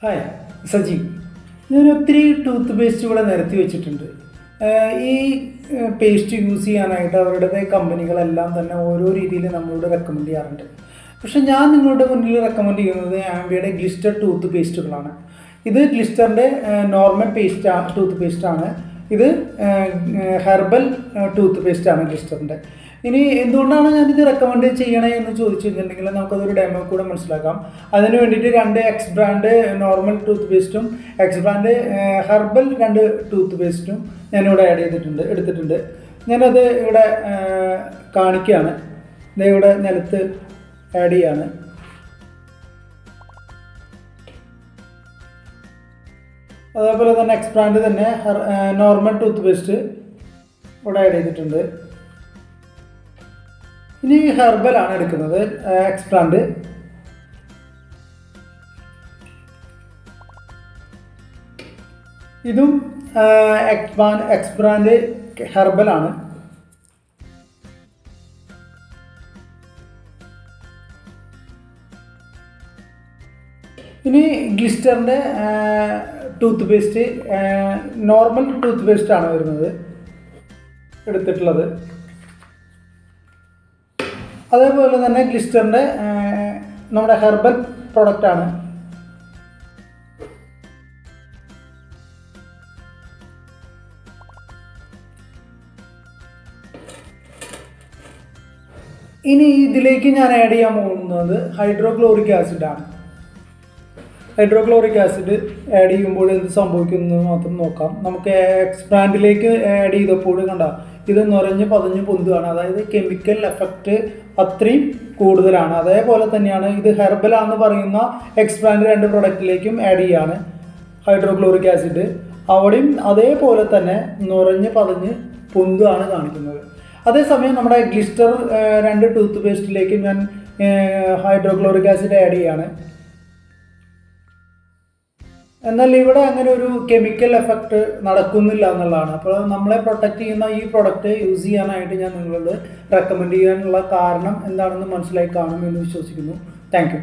Hi Sajeev. ഞാൻ ഒത്തിരി tooth paste ഇവിടെ നിരത്തി വെച്ചിട്ടുണ്ട്. ഈ പേസ്റ്റ് യൂസ് ചെയ്യാനായിട്ട് അവരുടെ കമ്പനികളെല്ലാം തന്നെ ഓരോ രീതിയിൽ നമ്മളോട് റെക്കമെൻഡ് ചെയ്യാറുണ്ട്. പക്ഷേ ഞാൻ നിങ്ങളുടെ മുന്നിൽ റെക്കമെൻഡ് ചെയ്യുന്നത് ആംബിയുടെ ഗ്ലിസ്റ്റർ ടൂത്ത് പേസ്റ്റുകളാണ്. ഇത് ഗ്ലിസ്റ്ററിൻ്റെ നോർമൽ ടൂത്ത് പേസ്റ്റാണ്. ഇത് ഹെർബൽ ടൂത്ത് പേസ്റ്റാണ് ഗ്ലിസ്റ്ററിൻ്റെ. ഇനി എന്തുകൊണ്ടാണ് ഞാനിത് റെക്കമെൻഡ് ചെയ്യണേ എന്ന് ചോദിച്ചു കഴിഞ്ഞിട്ടുണ്ടെങ്കിൽ നമുക്കതൊരു ഡെമോ കൂടെ മനസ്സിലാക്കാം. അതിന് വേണ്ടിയിട്ട് 2 എക്സ് ബ്രാൻഡ് നോർമൽ ടൂത്ത് പേസ്റ്റും എക്സ് ബ്രാൻഡ് ഹെർബൽ 2 ടൂത്ത് പേസ്റ്റും ഞാനിവിടെ എടുത്തിട്ടുണ്ട്. ഞാനത് ഇവിടെ കാണിക്കുകയാണ്. ഇവിടെ നിലത്ത് ആഡ് ചെയ്യാണ്. അതേപോലെ തന്നെ എക്സ് ബ്രാൻഡ് തന്നെ നോർമൽ ടൂത്ത് പേസ്റ്റ് ഇവിടെ ആഡ് ചെയ്തിട്ടുണ്ട്. ഇനി ഹെർബലാണ് എടുക്കുന്നത്, എക്സ് ബ്രാൻഡ്. ഇതും എക്സ് ബ്രാൻഡ് ഹെർബലാണ്. ഇനി ഗ്ലിസ്റ്ററിൻ്റെ ടൂത്ത് പേസ്റ്റ് നോർമൽ ടൂത്ത് പേസ്റ്റാണ് വരുന്നത് എടുത്തിട്ടുള്ളത്. അതേപോലെ തന്നെ ഗ്ലിസ്റ്ററിൻ്റെ നമ്മുടെ ഹെർബൽ പ്രൊഡക്റ്റാണ്. ഇനി ഇതിലേക്ക് ഞാൻ ആഡ് ചെയ്യാൻ പോകുന്നത് ഹൈഡ്രോക്ലോറിക് ആസിഡാണ്. ഹൈഡ്രോക്ലോറിക് ആസിഡ് ആഡ് ചെയ്യുമ്പോൾ എന്ത് സംഭവിക്കുന്നത് മാത്രം നോക്കാം. നമുക്ക് എക്സ് ബ്രാൻഡിലേക്ക് ആഡ് ചെയ്തപ്പോൾ കണ്ട ഇത് നിറഞ്ഞ് പതഞ്ഞ് പൊന്തുകയാണ്. അതായത് കെമിക്കൽ എഫക്റ്റ് അത്രയും കൂടുതലാണ്. അതേപോലെ തന്നെയാണ് ഇത് ഹെർബലാണെന്ന് പറയുന്ന എക്സ് ബ്രാൻഡ് 2 പ്രൊഡക്റ്റിലേക്കും ആഡ് ചെയ്യാണ് ഹൈഡ്രോക്ലോറിക് ആസിഡ്. അവിടെയും അതേപോലെ തന്നെ നിറഞ്ഞ് പതഞ്ഞ് പൊന്തുകയാണ് കാണിക്കുന്നത്. അതേസമയം നമ്മുടെ ഗ്ലിസ്റ്റർ 2 ടൂത്ത് പേസ്റ്റിലേക്ക് ഞാൻ ഹൈഡ്രോക്ലോറിക് ആസിഡ് ആഡ് ചെയ്യാണ്. എന്നാൽ ഇവിടെ അങ്ങനെ ഒരു കെമിക്കൽ എഫക്റ്റ് നടക്കുന്നില്ല എന്നുള്ളതാണ്. അപ്പോൾ നമ്മളെ പ്രൊട്ടക്റ്റ് ചെയ്യുന്ന ഈ പ്രൊഡക്റ്റ് യൂസ് ചെയ്യാനായിട്ട് ഞാൻ നിങ്ങളോട് റെക്കമെൻഡ് ചെയ്യാനുള്ള കാരണം എന്താണെന്ന് മനസ്സിലായി കാണുമെന്ന് വിശ്വസിക്കുന്നു. Thank you.